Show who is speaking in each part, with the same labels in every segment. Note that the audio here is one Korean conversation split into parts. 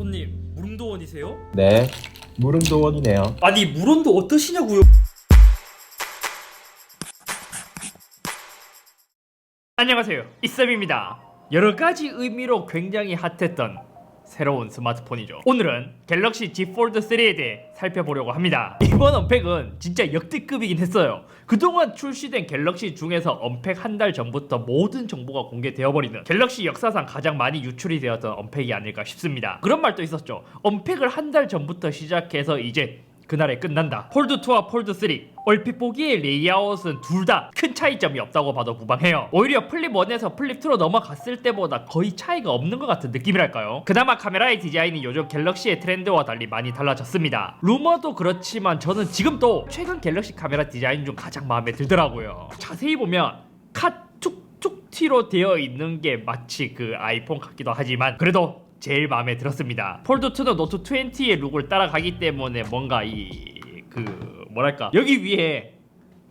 Speaker 1: 손님, 무릉도원이세요?
Speaker 2: 네, 무릉도원이네요.
Speaker 1: 아니, 물온도 어떠시냐고요? 안녕하세요, 이쌤입니다. 여러가지 의미로 굉장히 핫했던 새로운 스마트폰이죠. 오늘은 갤럭시 Z 폴드 3에 대해 살펴보려고 합니다. 이번 언팩은 진짜 역대급이긴 했어요. 그동안 출시된 갤럭시 중에서 언팩 한 달 전부터 모든 정보가 공개되어버리는 갤럭시 역사상 가장 많이 유출이 되었던 언팩이 아닐까 싶습니다. 그런 말도 있었죠. 언팩을 한 달 전부터 시작해서 이제 그날에 끝난다. 폴드2와 폴드3 얼핏 보기에 레이아웃은 둘 다 큰 차이점이 없다고 봐도 무방해요. 오히려 플립1에서 플립2로 넘어갔을 때보다 거의 차이가 없는 것 같은 느낌이랄까요. 그나마 카메라의 디자인이 요즘 갤럭시의 트렌드와 달리 많이 달라졌습니다. 루머도 그렇지만 저는 지금도 최근 갤럭시 카메라 디자인 중 가장 마음에 들더라고요. 자세히 보면 툭툭티로 되어 있는 게 마치 그 아이폰 같기도 하지만 그래도 제일 마음에 들었습니다. 폴드2는 노트 20의 룩을 따라가기 때문에 뭔가 뭐랄까 여기 위에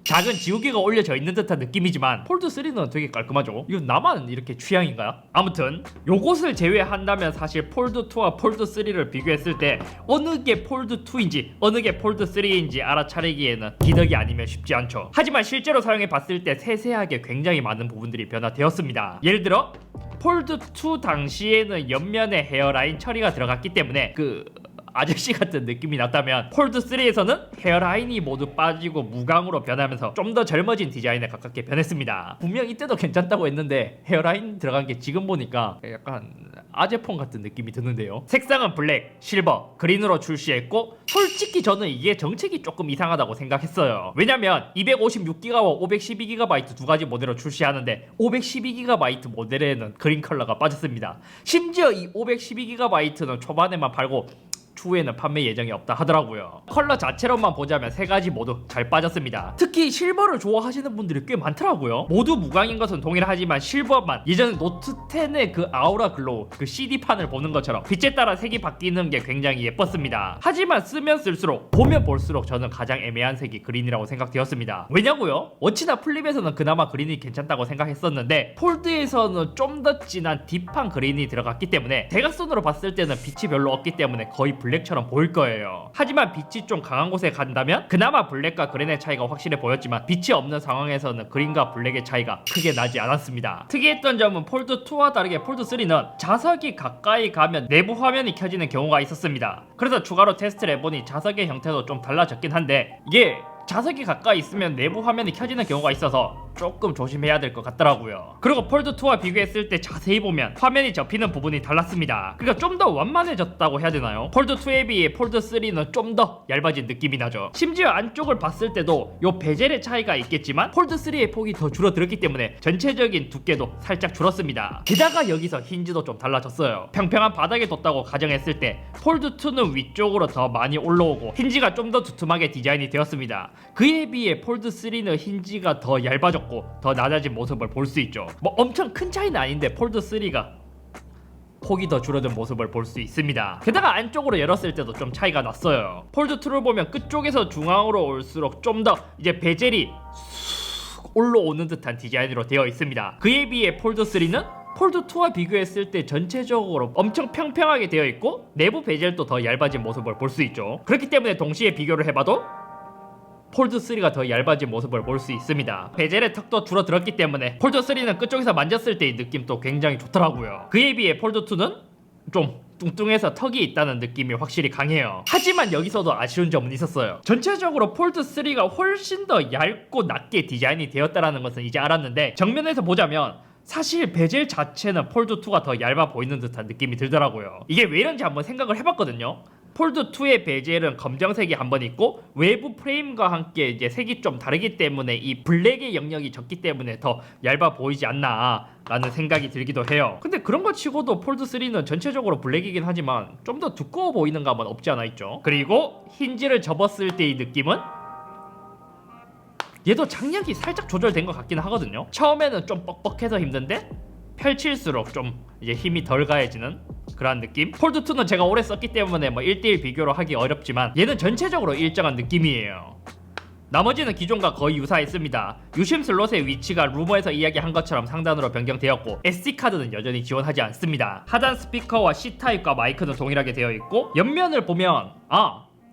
Speaker 1: 작은 지우개가 올려져 있는 듯한 느낌이지만 폴드3는 되게 깔끔하죠. 이거 나만 이렇게 취향인가요? 아무튼 요것을 제외한다면 사실 폴드2와 폴드3를 비교했을 때 어느 게 폴드2인지 어느 게 폴드3인지 알아차리기에는 기덕이 아니면 쉽지 않죠. 하지만 실제로 사용해봤을 때 세세하게 굉장히 많은 부분들이 변화되었습니다. 예를 들어 폴드2 당시에는 옆면에 헤어라인 처리가 들어갔기 때문에 아저씨 같은 느낌이 났다면 폴드3에서는 헤어라인이 모두 빠지고 무광으로 변하면서 좀 더 젊어진 디자인에 가깝게 변했습니다. 분명 이때도 괜찮다고 했는데 헤어라인 들어간 게 지금 보니까 약간 아재폰 같은 느낌이 드는데요. 색상은 블랙, 실버, 그린으로 출시했고 솔직히 저는 이게 정책이 조금 이상하다고 생각했어요. 왜냐면 256GB와 512GB 두 가지 모델로 출시하는데 512GB 모델에는 그린 컬러가 빠졌습니다. 심지어 이 512GB는 초반에만 팔고 추후에는 판매 예정이 없다 하더라고요. 컬러 자체로만 보자면 세 가지 모두 잘 빠졌습니다. 특히 실버를 좋아하시는 분들이 꽤 많더라고요. 모두 무광인 것은 동일하지만 실버만 예전 노트 10의 그 아우라 글로우 그 CD판을 보는 것처럼 빛에 따라 색이 바뀌는 게 굉장히 예뻤습니다. 하지만 쓰면 쓸수록 보면 볼수록 저는 가장 애매한 색이 그린이라고 생각되었습니다. 왜냐고요? 워치나 플립에서는 그나마 그린이 괜찮다고 생각했었는데 폴드에서는 좀 더 진한 딥한 그린이 들어갔기 때문에 대각선으로 봤을 때는 빛이 별로 없기 때문에 거의 블랙처럼 보일 거예요. 하지만 빛이 좀 강한 곳에 간다면 그나마 블랙과 그린의 차이가 확실해 보였지만 빛이 없는 상황에서는 그린과 블랙의 차이가 크게 나지 않았습니다. 특이했던 점은 폴드2와 다르게 폴드3는 자석이 가까이 가면 내부 화면이 켜지는 경우가 있었습니다. 그래서 추가로 테스트를 해보니 자석의 형태도 좀 달라졌긴 한데 이게 자석이 가까이 있으면 내부 화면이 켜지는 경우가 있어서 조금 조심해야 될 것 같더라고요. 그리고 폴드2와 비교했을 때 자세히 보면 화면이 접히는 부분이 달랐습니다. 그러니까 좀 더 완만해졌다고 해야 되나요? 폴드2에 비해 폴드3는 좀 더 얇아진 느낌이 나죠. 심지어 안쪽을 봤을 때도 요 베젤의 차이가 있겠지만 폴드3의 폭이 더 줄어들었기 때문에 전체적인 두께도 살짝 줄었습니다. 게다가 여기서 힌지도 좀 달라졌어요. 평평한 바닥에 뒀다고 가정했을 때 폴드2는 위쪽으로 더 많이 올라오고 힌지가 좀 더 두툼하게 디자인이 되었습니다. 그에 비해 폴드3는 힌지가 더 얇아졌고 더 낮아진 모습을 볼 수 있죠. 뭐 엄청 큰 차이는 아닌데 폴드3가 폭이 더 줄어든 모습을 볼 수 있습니다. 게다가 안쪽으로 열었을 때도 좀 차이가 났어요. 폴드2를 보면 끝쪽에서 중앙으로 올수록 좀 더 이제 베젤이 쑥 올라오는 듯한 디자인으로 되어 있습니다. 그에 비해 폴드3는 폴드2와 비교했을 때 전체적으로 엄청 평평하게 되어 있고 내부 베젤도 더 얇아진 모습을 볼 수 있죠. 그렇기 때문에 동시에 비교를 해봐도 폴드3가 더 얇아진 모습을 볼 수 있습니다. 베젤의 턱도 줄어들었기 때문에 폴드3는 끝쪽에서 만졌을 때의 느낌도 굉장히 좋더라고요. 그에 비해 폴드2는 좀 뚱뚱해서 턱이 있다는 느낌이 확실히 강해요. 하지만 여기서도 아쉬운 점은 있었어요. 전체적으로 폴드3가 훨씬 더 얇고 낮게 디자인이 되었다는 것은 이제 알았는데 정면에서 보자면 사실 베젤 자체는 폴드2가 더 얇아 보이는 듯한 느낌이 들더라고요. 이게 왜 이런지 한번 생각을 해봤거든요. 폴드2의 베젤은 검정색이 한 번 있고 외부 프레임과 함께 이제 색이 좀 다르기 때문에 이 블랙의 영역이 적기 때문에 더 얇아 보이지 않나 라는 생각이 들기도 해요. 근데 그런 거 치고도 폴드3는 전체적으로 블랙이긴 하지만 좀 더 두꺼워 보이는 감은 없지 않아 있죠. 그리고 힌지를 접었을 때의 느낌은 얘도 장력이 살짝 조절된 것 같긴 하거든요. 처음에는 좀 뻑뻑해서 힘든데 펼칠수록 좀 이제 힘이 덜 가해지는 그런 느낌? 폴드2는 제가 오래 썼기 때문에 뭐 1대1 비교로 하기 어렵지만 얘는 전체적으로 일정한 느낌이에요. 나머지는 기존과 거의 유사했습니다. 유심 슬롯의 위치가 루머에서 이야기한 것처럼 상단으로 변경되었고 SD카드는 여전히 지원하지 않습니다. 하단 스피커와 C타입과 마이크는 동일하게 되어 있고 옆면을 보면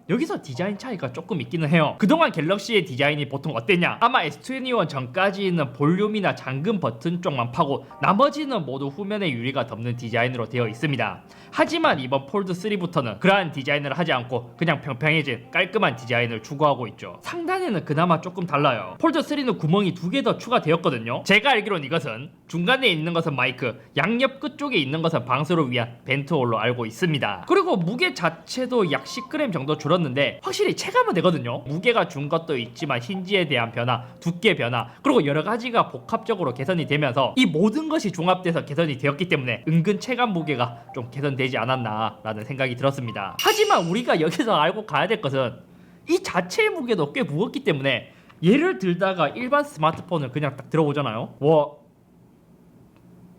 Speaker 1: 여기서 디자인 차이가 조금 있기는 해요. 그동안 갤럭시의 디자인이 보통 어땠냐? 아마 S21 전까지는 볼륨이나 잠금 버튼 쪽만 파고 나머지는 모두 후면에 유리가 덮는 디자인으로 되어 있습니다. 하지만 이번 폴드 3부터는 그러한 디자인을 하지 않고 그냥 평평해진 깔끔한 디자인을 추구하고 있죠. 상단에는 그나마 조금 달라요. 폴드 3는 구멍이 2개 더 추가되었거든요. 제가 알기로는 이것은 중간에 있는 것은 마이크, 양옆 끝쪽에 있는 것은 방수를 위한 벤트홀로 알고 있습니다. 그리고 무게 자체도 약 10g 정도 줄었는데 확실히 체감은 되거든요. 무게가 준 것도 있지만 힌지에 대한 변화, 두께 변화, 그리고 여러 가지가 복합적으로 개선이 되면서 이 모든 것이 종합돼서 개선이 되었기 때문에 은근 체감 무게가 좀 개선되지 않았나 라는 생각이 들었습니다. 하지만 우리가 여기서 알고 가야 될 것은 이 자체의 무게도 꽤 무겁기 때문에 예를 들다가 일반 스마트폰을 그냥 딱 들어보잖아요.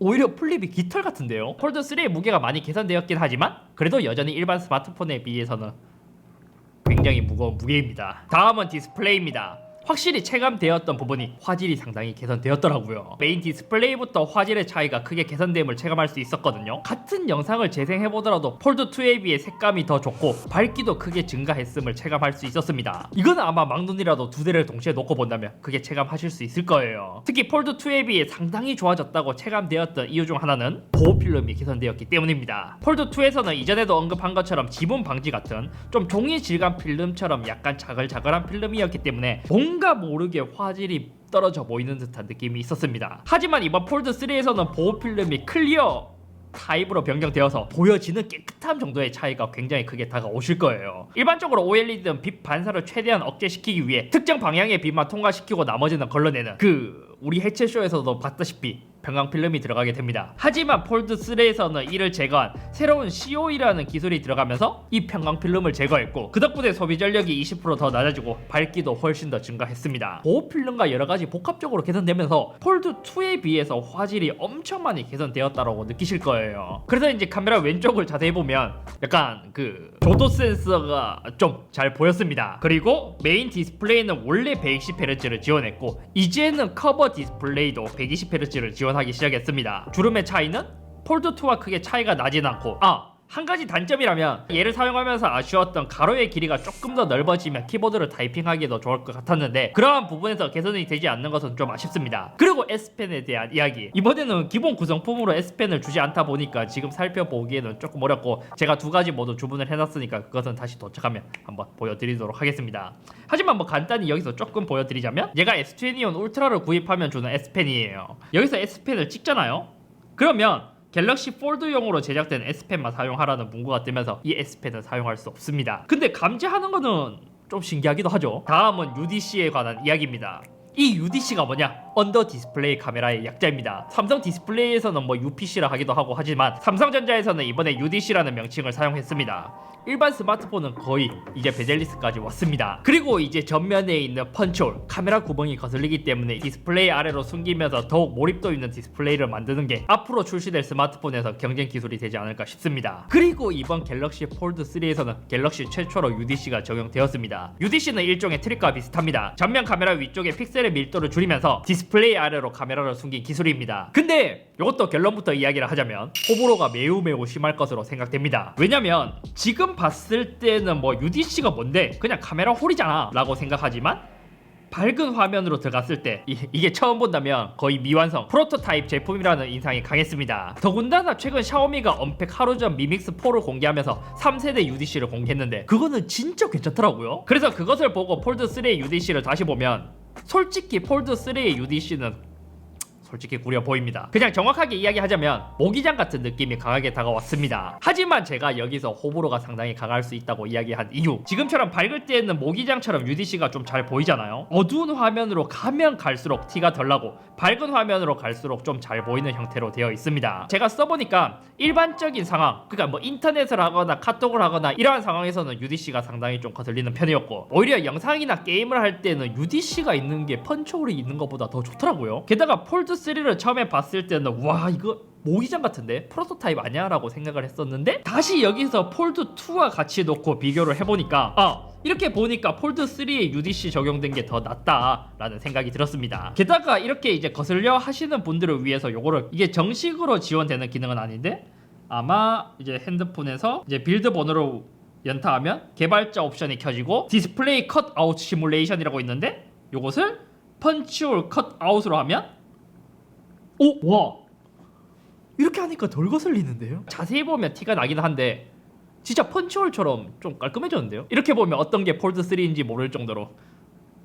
Speaker 1: 오히려 플립이 깃털 같은데요. 폴드 3의 무게가 많이 개선되었긴 하지만 그래도 여전히 일반 스마트폰에 비해서는 굉장히 무거운 무게입니다. 다음은 디스플레이입니다. 확실히 체감되었던 부분이 화질이 상당히 개선되었더라고요. 메인 디스플레이부터 화질의 차이가 크게 개선됨을 체감할 수 있었거든요. 같은 영상을 재생해보더라도 폴드2에 비해 색감이 더 좋고 밝기도 크게 증가했음을 체감할 수 있었습니다. 이건 아마 막눈이라도 두 대를 동시에 놓고 본다면 그게 체감하실 수 있을 거예요. 특히 폴드2에 비해 상당히 좋아졌다고 체감되었던 이유 중 하나는 보호 필름이 개선되었기 때문입니다. 폴드2에서는 이전에도 언급한 것처럼 지문 방지 같은 좀 종이 질감 필름처럼 약간 자글자글한 필름이었기 때문에 뭔가 모르게 화질이 떨어져 보이는 듯한 느낌이 있었습니다. 하지만 이번 폴드3에서는 보호 필름이 클리어 타입으로 변경되어서 보여지는 깨끗함 정도의 차이가 굉장히 크게 다가오실 거예요. 일반적으로 OLED는 빛 반사를 최대한 억제시키기 위해 특정 방향의 빛만 통과시키고 나머지는 걸러내는 우리 해체쇼에서도 봤다시피 평광 필름이 들어가게 됩니다. 하지만 폴드3에서는 이를 제거한 새로운 COE라는 기술이 들어가면서 이 평광 필름을 제거했고 그 덕분에 소비 전력이 20% 더 낮아지고 밝기도 훨씬 더 증가했습니다. 보호 필름과 여러가지 복합적으로 개선되면서 폴드2에 비해서 화질이 엄청 많이 개선되었다고 느끼실 거예요. 그래서 이제 카메라 왼쪽을 자세히 보면 약간 조도 센서가 좀 잘 보였습니다. 그리고 메인 디스플레이는 원래 120Hz를 지원했고 이제는 커버 디스플레이도 120Hz를 지원하기 시작했습니다. 주름의 차이는 폴드2와 크게 차이가 나진 않고 한 가지 단점이라면 얘를 사용하면서 아쉬웠던 가로의 길이가 조금 더 넓어지면 키보드를 타이핑하기에 더 좋을 것 같았는데 그러한 부분에서 개선이 되지 않는 것은 좀 아쉽습니다. 그리고 S펜에 대한 이야기, 이번에는 기본 구성품으로 S펜을 주지 않다 보니까 지금 살펴보기에는 조금 어렵고 제가 두 가지 모두 주문을 해놨으니까 그것은 다시 도착하면 한번 보여드리도록 하겠습니다. 하지만 간단히 여기서 조금 보여드리자면 얘가 S21 울트라를 구입하면 주는 S펜이에요. 여기서 S펜을 찍잖아요. 그러면 갤럭시 폴드용으로 제작된 S펜만 사용하라는 문구가 뜨면서 이 S펜은 사용할 수 없습니다. 근데 감지하는 거는 좀 신기하기도 하죠. 다음은 UDC에 관한 이야기입니다. 이 UDC가 뭐냐? 언더 디스플레이 카메라의 약자입니다. 삼성 디스플레이에서는 UPC라 하기도 하고 하지만 삼성전자에서는 이번에 UDC라는 명칭을 사용했습니다. 일반 스마트폰은 거의 이제 베젤리스까지 왔습니다. 그리고 이제 전면에 있는 펀치홀, 카메라 구멍이 거슬리기 때문에 디스플레이 아래로 숨기면서 더욱 몰입도 있는 디스플레이를 만드는 게 앞으로 출시될 스마트폰에서 경쟁 기술이 되지 않을까 싶습니다. 그리고 이번 갤럭시 폴드 3에서는 갤럭시 최초로 UDC가 적용되었습니다. UDC는 일종의 트릭과 비슷합니다. 전면 카메라 위쪽에 픽셀의 밀도를 줄이면서 디스플레이 아래로 카메라를 숨긴 기술입니다. 근데 이것도 결론부터 이야기를 하자면 호불호가 매우 심할 것으로 생각됩니다. 왜냐면 지금 봤을 때는 UDC가 뭔데 그냥 카메라 홀이잖아 라고 생각하지만 밝은 화면으로 들어갔을 때 이게 처음 본다면 거의 미완성 프로토타입 제품이라는 인상이 강했습니다. 더군다나 최근 샤오미가 언팩 하루 전 미믹스 4를 공개하면서 3세대 UDC를 공개했는데 그거는 진짜 괜찮더라고요. 그래서 그것을 보고 폴드 3의 UDC를 다시 보면 솔직히 폴드 3의 UDC는 솔직히 구려 보입니다. 그냥 정확하게 이야기하자면 모기장 같은 느낌이 강하게 다가왔습니다. 하지만 제가 여기서 호불호가 상당히 강할 수 있다고 이야기한 이유, 지금처럼 밝을 때에는 모기장처럼 UDC가 좀 잘 보이잖아요. 어두운 화면으로 가면 갈수록 티가 덜 나고 밝은 화면으로 갈수록 좀 잘 보이는 형태로 되어 있습니다. 제가 써보니까 일반적인 상황, 그러니까 인터넷을 하거나 카톡을 하거나 이러한 상황에서는 UDC가 상당히 좀 거슬리는 편이었고 오히려 영상이나 게임을 할 때는 UDC가 있는 게 펀치홀이 있는 것보다 더 좋더라고요. 게다가 폴드 3를 처음에 봤을 때는 와 이거 모기장 같은데 프로토타입 아니야? 라고 생각을 했었는데 다시 여기서 폴드 2와 같이 놓고 비교를 해보니까 이렇게 보니까 폴드 3에 UDC 적용된 게 더 낫다라는 생각이 들었습니다. 게다가 이렇게 이제 거슬려 하시는 분들을 위해서 요거를 이게 정식으로 지원되는 기능은 아닌데 아마 이제 핸드폰에서 이제 빌드 번호로 연타하면 개발자 옵션이 켜지고 디스플레이 컷아웃 시뮬레이션이라고 있는데 요것을 펀치홀 컷아웃으로 하면 오! 와! 이렇게 하니까 덜 거슬리는데요? 자세히 보면 티가 나긴 한데 진짜 펀치홀처럼 좀 깔끔해졌는데요? 이렇게 보면 어떤 게 폴드 3인지 모를 정도로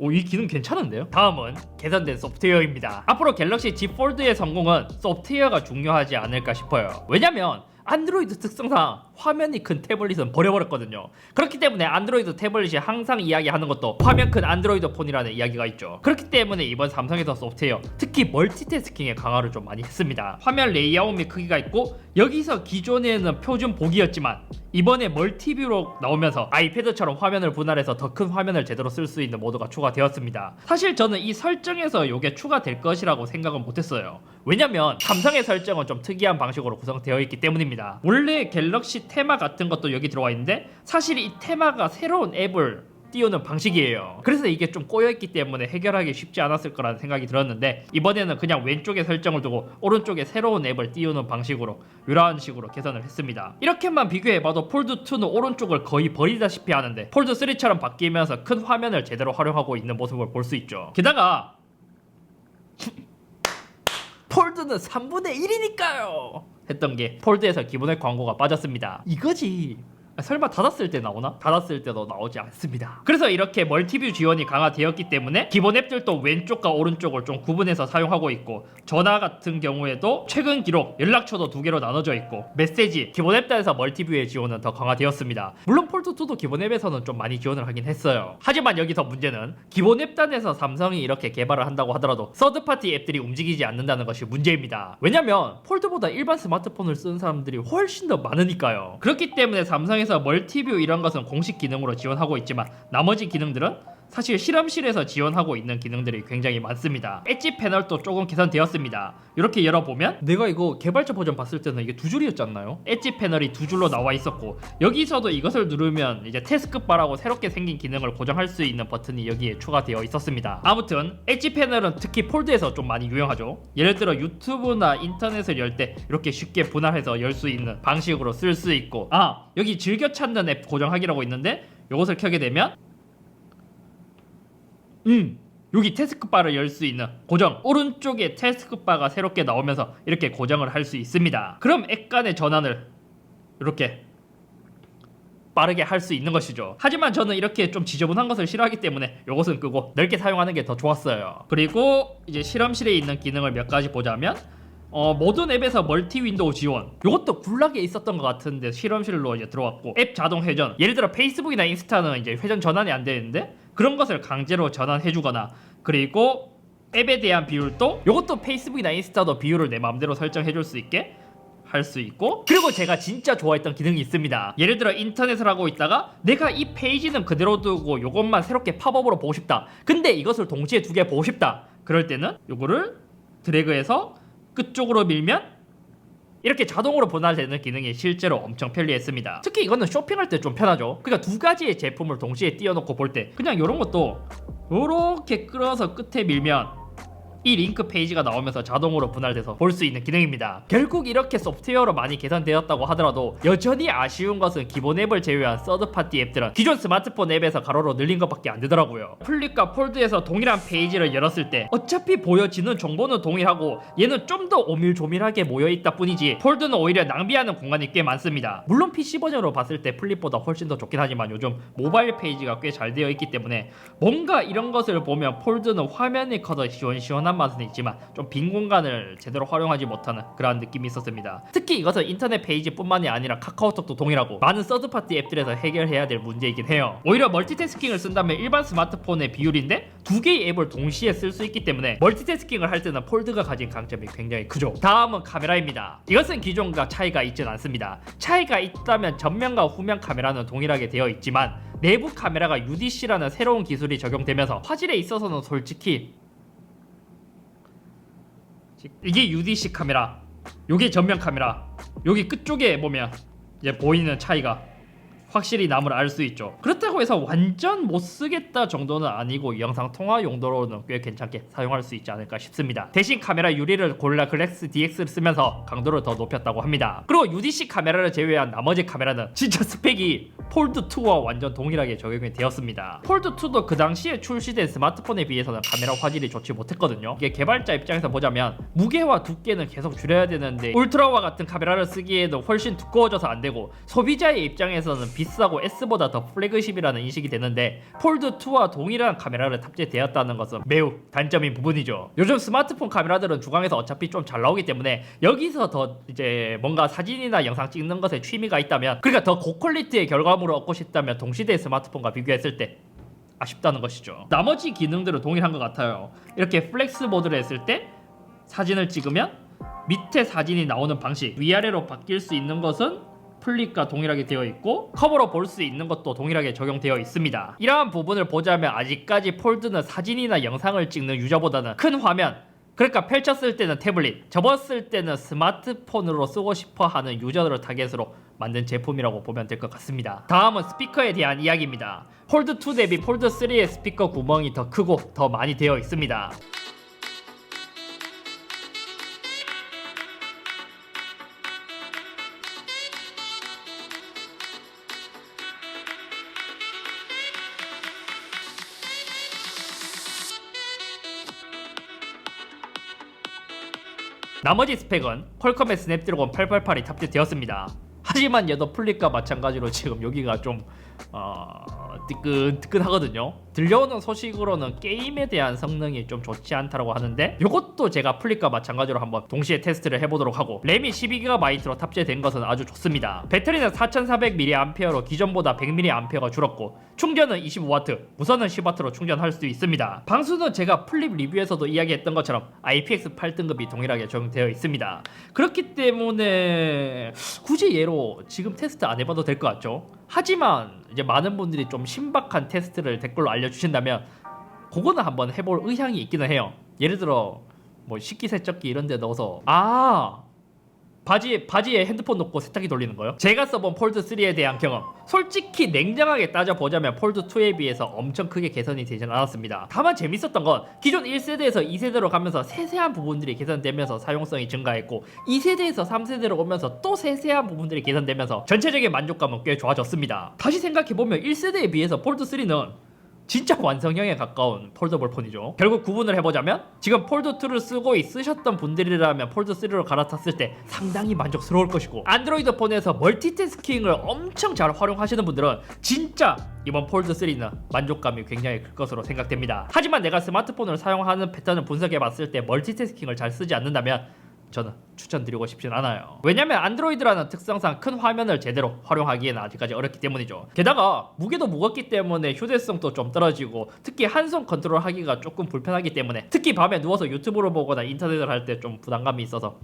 Speaker 1: 이 기능 괜찮은데요? 다음은 개선된 소프트웨어입니다. 앞으로 갤럭시 Z 폴드의 성공은 소프트웨어가 중요하지 않을까 싶어요. 왜냐면 안드로이드 특성상 화면이 큰 태블릿은 버려버렸거든요. 그렇기 때문에 안드로이드 태블릿이 항상 이야기하는 것도 화면 큰 안드로이드 폰이라는 이야기가 있죠. 그렇기 때문에 이번 삼성에서 소프트웨어, 특히 멀티태스킹의 강화를 좀 많이 했습니다. 화면 레이아웃 및 크기가 있고 여기서 기존에는 표준 보기였지만 이번에 멀티뷰로 나오면서 아이패드처럼 화면을 분할해서 더 큰 화면을 제대로 쓸 수 있는 모드가 추가되었습니다. 사실 저는 이 설정에서 이게 추가될 것이라고 생각은 못했어요. 왜냐면 삼성의 설정은 좀 특이한 방식으로 구성되어 있기 때문입니다. 원래 갤럭시 테마 같은 것도 여기 들어와 있는데 사실 이 테마가 새로운 앱을 띄우는 방식이에요. 그래서 이게 좀 꼬여있기 때문에 해결하기 쉽지 않았을 거라는 생각이 들었는데 이번에는 그냥 왼쪽에 설정을 두고 오른쪽에 새로운 앱을 띄우는 방식으로 이런 식으로 개선을 했습니다. 이렇게만 비교해봐도 폴드2는 오른쪽을 거의 버리다시피 하는데 폴드3처럼 바뀌면서 큰 화면을 제대로 활용하고 있는 모습을 볼 수 있죠. 게다가 폴드는 3분의 1이니까요 했던 게 폴드에서 기본의 광고가 빠졌습니다. 이거지. 설마 닫았을 때 나오나? 닫았을 때도 나오지 않습니다. 그래서 이렇게 멀티뷰 지원이 강화되었기 때문에 기본 앱들도 왼쪽과 오른쪽을 좀 구분해서 사용하고 있고 전화 같은 경우에도 최근 기록, 연락처도 두 개로 나눠져 있고 메시지, 기본 앱단에서 멀티뷰의 지원은 더 강화되었습니다. 물론 폴드2도 기본 앱에서는 좀 많이 지원을 하긴 했어요. 하지만 여기서 문제는 기본 앱단에서 삼성이 이렇게 개발을 한다고 하더라도 서드파티 앱들이 움직이지 않는다는 것이 문제입니다. 왜냐면 폴드보다 일반 스마트폰을 쓰는 사람들이 훨씬 더 많으니까요. 그렇기 때문에 삼성에서 멀티뷰 이런 것은 공식 기능으로 지원하고 있지만 나머지 기능들은 사실 실험실에서 지원하고 있는 기능들이 굉장히 많습니다. 엣지 패널도 조금 개선되었습니다. 이렇게 열어보면 내가 이거 개발자 버전 봤을 때는 이게 두 줄이었지 않나요? 엣지 패널이 두 줄로 나와 있었고 여기서도 이것을 누르면 이제 태스크바라고 새롭게 생긴 기능을 고정할 수 있는 버튼이 여기에 추가되어 있었습니다. 아무튼 엣지 패널은 특히 폴드에서 좀 많이 유용하죠. 예를 들어 유튜브나 인터넷을 열 때 이렇게 쉽게 분할해서 열 수 있는 방식으로 쓸 수 있고 여기 즐겨 찾는 앱 고정하기라고 있는데 이것을 켜게 되면 여기 태스크바를 열 수 있는 고정 오른쪽에 태스크바가 새롭게 나오면서 이렇게 고정을 할 수 있습니다. 그럼 앱 간의 전환을 이렇게 빠르게 할 수 있는 것이죠. 하지만 저는 이렇게 좀 지저분한 것을 싫어하기 때문에 이것은 끄고 넓게 사용하는 게 더 좋았어요. 그리고 이제 실험실에 있는 기능을 몇 가지 보자면 모든 앱에서 멀티 윈도우 지원 이것도 굴락에 있었던 것 같은데 실험실로 이제 들어왔고 앱 자동 회전 예를 들어 페이스북이나 인스타는 이제 회전 전환이 안 되는데 그런 것을 강제로 전환해주거나 그리고 앱에 대한 비율도 이것도 페이스북이나 인스타도 비율을 내 마음대로 설정해줄 수 있게 할 수 있고 그리고 제가 진짜 좋아했던 기능이 있습니다. 예를 들어 인터넷을 하고 있다가 내가 이 페이지는 그대로 두고 이것만 새롭게 팝업으로 보고 싶다. 근데 이것을 동시에 두 개 보고 싶다. 그럴 때는 이거를 드래그해서 끝쪽으로 밀면 이렇게 자동으로 분할되는 기능이 실제로 엄청 편리했습니다. 특히 이거는 쇼핑할 때 좀 편하죠. 그러니까 두 가지의 제품을 동시에 띄워놓고 볼 때 그냥 이런 것도 이렇게 끌어서 끝에 밀면 이 링크 페이지가 나오면서 자동으로 분할돼서 볼 수 있는 기능입니다. 결국 이렇게 소프트웨어로 많이 개선되었다고 하더라도 여전히 아쉬운 것은 기본 앱을 제외한 서드파티 앱들은 기존 스마트폰 앱에서 가로로 늘린 것밖에 안 되더라고요. 플립과 폴드에서 동일한 페이지를 열었을 때 어차피 보여지는 정보는 동일하고 얘는 좀 더 오밀조밀하게 모여있다 뿐이지 폴드는 오히려 낭비하는 공간이 꽤 많습니다. 물론 PC 버전으로 봤을 때 플립보다 훨씬 더 좋긴 하지만 요즘 모바일 페이지가 꽤 잘 되어 있기 때문에 뭔가 이런 것을 보면 폴드는 화면이 커서 시원시원한 맛은 있지만 좀 빈 공간을 제대로 활용하지 못하는 그런 느낌이 있었습니다. 특히 이것은 인터넷 페이지뿐만이 아니라 카카오톡도 동일하고 많은 서드파티 앱들에서 해결해야 될 문제이긴 해요. 오히려 멀티태스킹을 쓴다면 일반 스마트폰의 비율인데 두 개의 앱을 동시에 쓸 수 있기 때문에 멀티태스킹을 할 때는 폴드가 가진 강점이 굉장히 크죠. 다음은 카메라입니다. 이것은 기존과 차이가 있진 않습니다. 차이가 있다면 전면과 후면 카메라는 동일하게 되어 있지만 내부 카메라가 UDC라는 새로운 기술이 적용되면서 화질에 있어서는 솔직히 이게 UDC 카메라, 요게 전면 카메라, 여기 끝쪽에 보면 이제 보이는 차이가 확실히 남을 알 수 있죠. 그렇다고 해서 완전 못 쓰겠다 정도는 아니고 영상 통화 용도로는 꽤 괜찮게 사용할 수 있지 않을까 싶습니다. 대신 카메라 유리를 골라 글렉스 DX를 쓰면서 강도를 더 높였다고 합니다. 그리고 UDC 카메라를 제외한 나머지 카메라는 진짜 스펙이 폴드2와 완전 동일하게 적용이 되었습니다. 폴드2도 그 당시에 출시된 스마트폰에 비해서는 카메라 화질이 좋지 못했거든요. 이게 개발자 입장에서 보자면 무게와 두께는 계속 줄여야 되는데 울트라와 같은 카메라를 쓰기에도 훨씬 두꺼워져서 안 되고, 소비자의 입장에서는 비싸고 S보다 더 플래그십이라는 인식이 되는데 폴드2와 동일한 카메라를 탑재되었다는 것은 매우 단점인 부분이죠. 요즘 스마트폰 카메라들은 주광에서 어차피 좀 잘 나오기 때문에 여기서 더 이제 뭔가 사진이나 영상 찍는 것에 취미가 있다면, 그러니까 더 고퀄리티의 결과물을 얻고 싶다면 동시대의 스마트폰과 비교했을 때 아쉽다는 것이죠. 나머지 기능들은 동일한 것 같아요. 이렇게 플렉스 모드를 했을 때 사진을 찍으면 밑에 사진이 나오는 방식, 위아래로 바뀔 수 있는 것은 플립과 동일하게 되어 있고 커버로 볼 수 있는 것도 동일하게 적용되어 있습니다. 이러한 부분을 보자면 아직까지 폴드는 사진이나 영상을 찍는 유저보다는 큰 화면, 그러니까 펼쳤을 때는 태블릿, 접었을 때는 스마트폰으로 쓰고 싶어 하는 유저들을 타겟으로 만든 제품이라고 보면 될 것 같습니다. 다음은 스피커에 대한 이야기입니다. 폴드2 대비 폴드3의 스피커 구멍이 더 크고 더 많이 되어 있습니다. 나머지 스펙은 퀄컴의 스냅드래곤 888이 탑재되었습니다. 하지만 얘도 플립과 마찬가지로 지금 여기가 좀 뜨끈뜨끈하거든요. 들려오는 소식으로는 게임에 대한 성능이 좀 좋지 않다고 하는데, 이것도 제가 플립과 마찬가지로 한번 동시에 테스트를 해보도록 하고, 램이 12GB로 탑재된 것은 아주 좋습니다. 배터리는 4400mAh로 기존보다 100mAh가 줄었고, 충전은 25W, 무선은 10W로 충전할 수 있습니다. 방수는 제가 플립 리뷰에서도 이야기했던 것처럼 IPX8 등급이 동일하게 적용되어 있습니다. 그렇기 때문에 굳이 얘로 지금 테스트 안 해봐도 될 것 같죠? 하지만 이제 많은 분들이 좀 신박한 테스트를 댓글로 알려주신다면 그거는 한번 해볼 의향이 있기는 해요. 예를 들어 뭐 식기세척기 이런 데 넣어서 바지에 핸드폰 놓고 세탁기 돌리는 거요? 제가 써본 폴드3에 대한 경험, 솔직히 냉정하게 따져보자면 폴드2에 비해서 엄청 크게 개선이 되진 않았습니다. 다만 재밌었던 건 기존 1세대에서 2세대로 가면서 세세한 부분들이 개선되면서 사용성이 증가했고, 2세대에서 3세대로 오면서 또 세세한 부분들이 개선되면서 전체적인 만족감은 꽤 좋아졌습니다. 다시 생각해보면 1세대에 비해서 폴드3는 진짜 완성형에 가까운 폴더블 폰이죠. 결국 구분을 해보자면 지금 폴드2를 쓰고 있으셨던 분들이라면 폴드3로 갈아탔을 때 상당히 만족스러울 것이고, 안드로이드 폰에서 멀티태스킹을 엄청 잘 활용하시는 분들은 진짜 이번 폴드3는 만족감이 굉장히 클 것으로 생각됩니다. 하지만 내가 스마트폰을 사용하는 패턴을 분석해봤을 때 멀티태스킹을 잘 쓰지 않는다면 저는 추천드리고 싶진 않아요. 왜냐면 안드로이드라는 특성상 큰 화면을 제대로 활용하기에는 아직까지 어렵기 때문이죠. 게다가 무게도 무겁기 때문에 휴대성도 좀 떨어지고, 특히 한 손 컨트롤 하기가 조금 불편하기 때문에 특히 밤에 누워서 유튜브를 보거나 인터넷을 할 때 좀 부담감이 있어서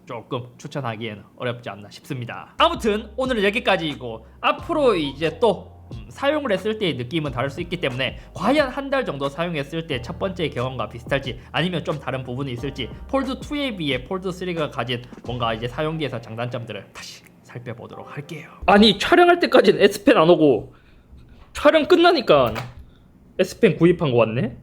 Speaker 1: 조금 추천하기에는 어렵지 않나 싶습니다. 아무튼 오늘은 여기까지이고, 앞으로 이제 또 사용을 했을 때의 느낌은 다를 수 있기 때문에 과연 한 달 정도 사용했을 때 첫 번째 경험과 비슷할지 아니면 좀 다른 부분이 있을지, 폴드2에 비해 폴드3가 가진 뭔가 이제 사용기에서 장단점들을 다시 살펴보도록 할게요. 아니 촬영할 때까지는 S펜 안 오고 촬영 끝나니까 S펜 구입한 거 같네?